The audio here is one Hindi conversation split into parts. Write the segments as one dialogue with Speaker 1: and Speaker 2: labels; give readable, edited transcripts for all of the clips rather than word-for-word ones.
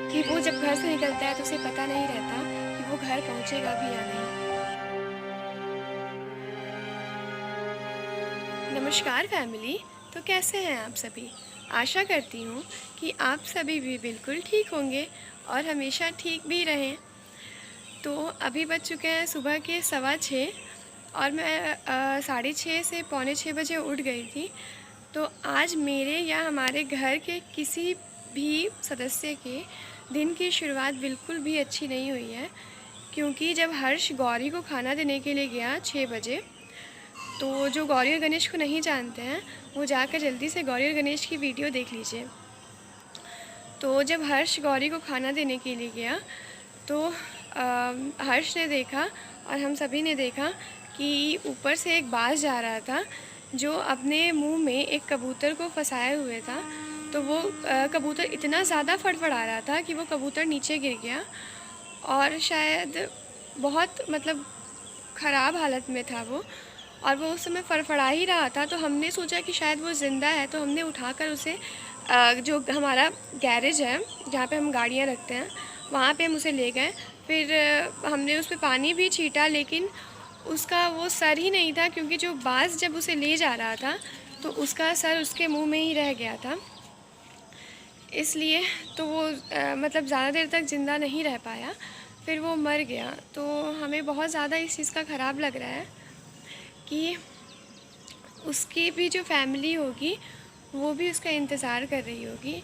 Speaker 1: कि वो जब घर से निकलता है तो उसे पता नहीं रहता कि वो घर पहुंचेगा भी या नहीं। नमस्कार फैमिली। तो कैसे हैं आप सभी? आशा करती हूँ कि आप सभी भी बिल्कुल ठीक होंगे और हमेशा ठीक भी रहें। तो अभी बज चुके हैं सुबह के 6:15 और मैं 6:30 से पौने 6 बजे उठ गई थी। तो आज मेरे या हमारे घर के किसी भी सदस्य के दिन की शुरुआत बिल्कुल भी अच्छी नहीं हुई है, क्योंकि जब हर्ष गौरी को खाना देने के लिए गया 6 बजे, तो जो गौरी और गणेश को नहीं जानते हैं वो जाकर जल्दी से गौरी और गणेश की वीडियो देख लीजिए। तो जब हर्ष गौरी को खाना देने के लिए गया तो हर्ष ने देखा और हम सभी ने देखा कि ऊपर से एक बाज जा रहा था जो अपने मुंह में एक कबूतर को फंसाए हुए था। तो वो कबूतर इतना ज़्यादा फड़फड़ा रहा था कि वो कबूतर नीचे गिर गया और शायद बहुत मतलब ख़राब हालत में था वो, और वो उस समय फड़फड़ा ही रहा था। तो हमने सोचा कि शायद वो ज़िंदा है, तो हमने उठाकर उसे जो हमारा गैरेज है जहाँ पे हम गाड़ियाँ रखते हैं वहाँ पे हम उसे ले गए। फिर हमने उस पे पानी भी छीटा, लेकिन उसका वो सर ही नहीं था, क्योंकि जो बाज़ जब उसे ले जा रहा था तो उसका सर उसके मुंह में ही रह गया था। इसलिए तो वो मतलब ज़्यादा देर तक ज़िंदा नहीं रह पाया, फिर वो मर गया। तो हमें बहुत ज़्यादा इस चीज़ का ख़राब लग रहा है कि उसकी भी जो फैमिली होगी वो भी उसका इंतज़ार कर रही होगी।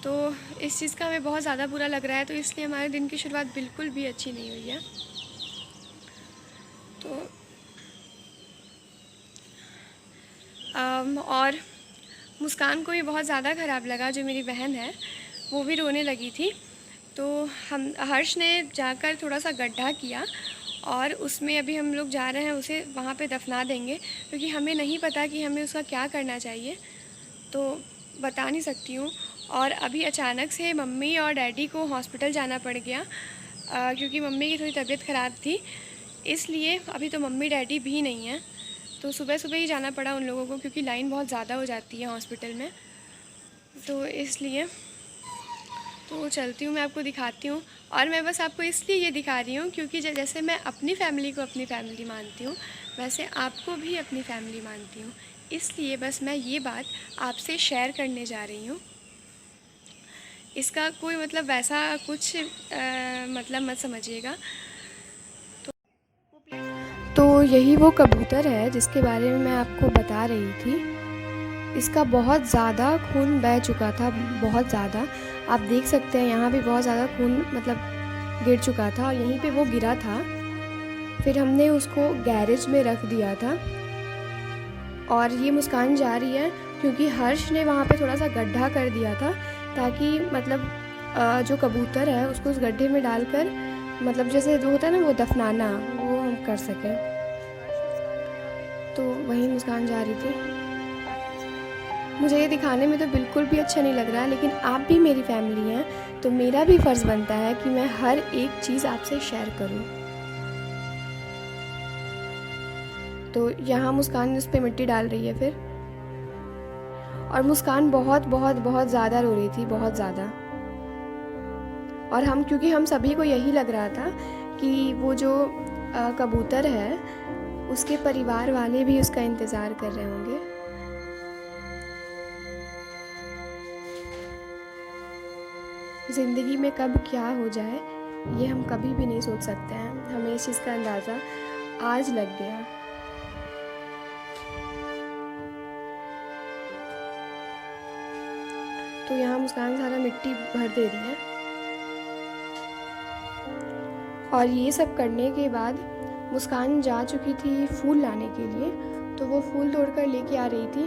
Speaker 1: तो इस चीज़ का हमें बहुत ज़्यादा बुरा लग रहा है, तो इसलिए हमारे दिन की शुरुआत बिल्कुल भी अच्छी नहीं हुई है। तो और मुस्कान को भी बहुत ज़्यादा ख़राब लगा, जो मेरी बहन है वो भी रोने लगी थी। तो हम हर्ष ने जाकर थोड़ा सा गड्ढा किया और उसमें अभी हम लोग जा रहे हैं उसे वहाँ पे दफना देंगे, क्योंकि हमें नहीं पता कि हमें उसका क्या करना चाहिए, तो बता नहीं सकती हूँ। और अभी अचानक से मम्मी और डैडी को हॉस्पिटल जाना पड़ गया, क्योंकि मम्मी की थोड़ी तबीयत ख़राब थी, इसलिए अभी तो मम्मी डैडी भी नहीं हैं। तो सुबह सुबह ही जाना पड़ा उन लोगों को, क्योंकि लाइन बहुत ज़्यादा हो जाती है हॉस्पिटल में, तो इसलिए तो चलती हूँ, मैं आपको दिखाती हूँ। और मैं बस आपको इसलिए ये दिखा रही हूँ क्योंकि जैसे मैं अपनी फ़ैमिली को अपनी फ़ैमिली मानती हूँ, वैसे आपको भी अपनी फ़ैमिली मानती हूँ। इसलिए बस मैं ये बात आपसे शेयर करने जा रही हूँ। इसका कोई मतलब वैसा कुछ मतलब मत समझिएगा। तो यही वो कबूतर है जिसके बारे में मैं आपको बता रही थी। इसका बहुत ज़्यादा खून बह चुका था, बहुत ज़्यादा। आप देख सकते हैं यहाँ भी बहुत ज़्यादा खून मतलब गिर चुका था, और यहीं पे वो गिरा था। फिर हमने उसको गैरेज में रख दिया था, और ये मुस्कान जा रही है क्योंकि हर्ष ने वहाँ पे थोड़ा सा गड्ढा कर दिया था, ताकि मतलब जो कबूतर है उसको उस गड्ढे में डालकर मतलब जैसे जो होता है ना वो दफनाना, वो हम कर सकें। तो वही मुस्कान जा रही थी। मुझे ये दिखाने में तो बिल्कुल भी अच्छा नहीं लग रहा है, लेकिन आप भी मेरी फैमिली हैं, तो मेरा भी फ़र्ज़ बनता है कि मैं हर एक चीज़ आपसे शेयर करूं। तो यहाँ मुस्कान उस पर मिट्टी डाल रही है फिर, और मुस्कान बहुत बहुत बहुत ज़्यादा रो रही थी, बहुत ज़्यादा। और क्योंकि हम सभी को यही लग रहा था कि वो जो कबूतर है उसके परिवार वाले भी उसका इंतज़ार कर रहे होंगे। ज़िंदगी में कब क्या हो जाए ये हम कभी भी नहीं सोच सकते हैं, हमें इस चीज़ का अंदाज़ा आज लग गया। तो यहाँ मुस्कान सारा मिट्टी भर दे रही है, और ये सब करने के बाद मुस्कान जा चुकी थी फूल लाने के लिए। तो वो फूल तोड़कर लेके आ रही थी,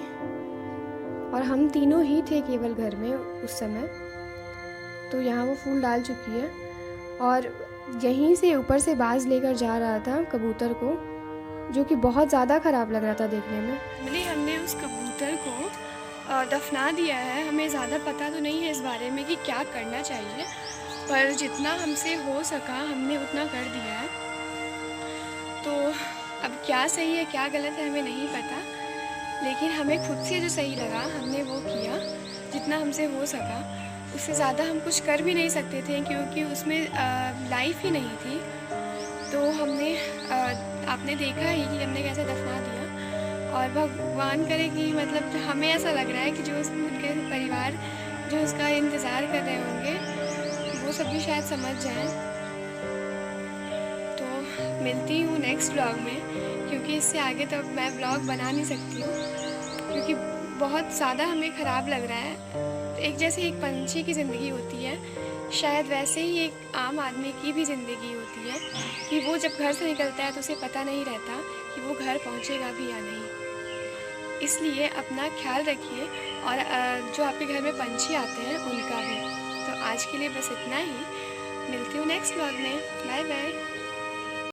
Speaker 1: और हम तीनों ही थे केवल घर में उस समय। तो यहाँ वो फूल डाल चुकी है, और यहीं से ऊपर से बाज लेकर जा रहा था कबूतर को, जो कि बहुत ज़्यादा ख़राब लग रहा था देखने में। हमने उस कबूतर को दफना दिया है। हमें ज़्यादा पता तो नहीं है इस बारे में कि क्या करना चाहिए, पर जितना हमसे हो सका हमने उतना कर दिया है। तो अब क्या सही है क्या गलत है हमें नहीं पता, लेकिन हमें खुद से जो सही लगा हमने वो किया, जितना हमसे हो सका। उससे ज़्यादा हम कुछ कर भी नहीं सकते थे क्योंकि उसमें लाइफ ही नहीं थी। तो हमने आपने देखा ही कि हमने कैसे दफ़ना दिया और भगवान करे कि मतलब हमें ऐसा लग रहा है कि जो उनके परिवार जो उसका इंतज़ार कर रहे होंगे, वो सब भी शायद समझ जाएँ। तो मिलती हूँ नेक्स्ट व्लॉग में क्योंकि इससे आगे तो अब मैं व्लॉग बना नहीं सकती हूँ क्योंकि बहुत ज़्यादा हमें ख़राब लग रहा है। एक जैसे एक पंछी की ज़िंदगी होती है, शायद वैसे ही एक आम आदमी की भी ज़िंदगी होती है कि वो जब घर से निकलता है तो उसे पता नहीं रहता कि वो घर पहुँचेगा भी या नहीं। इसलिए अपना ख़्याल रखिए और जो आपके घर में पंछी आते हैं उनका भी। तो आज के लिए बस इतना ही। मिलती हूँ नेक्स्ट व्लॉग में। Bye bye.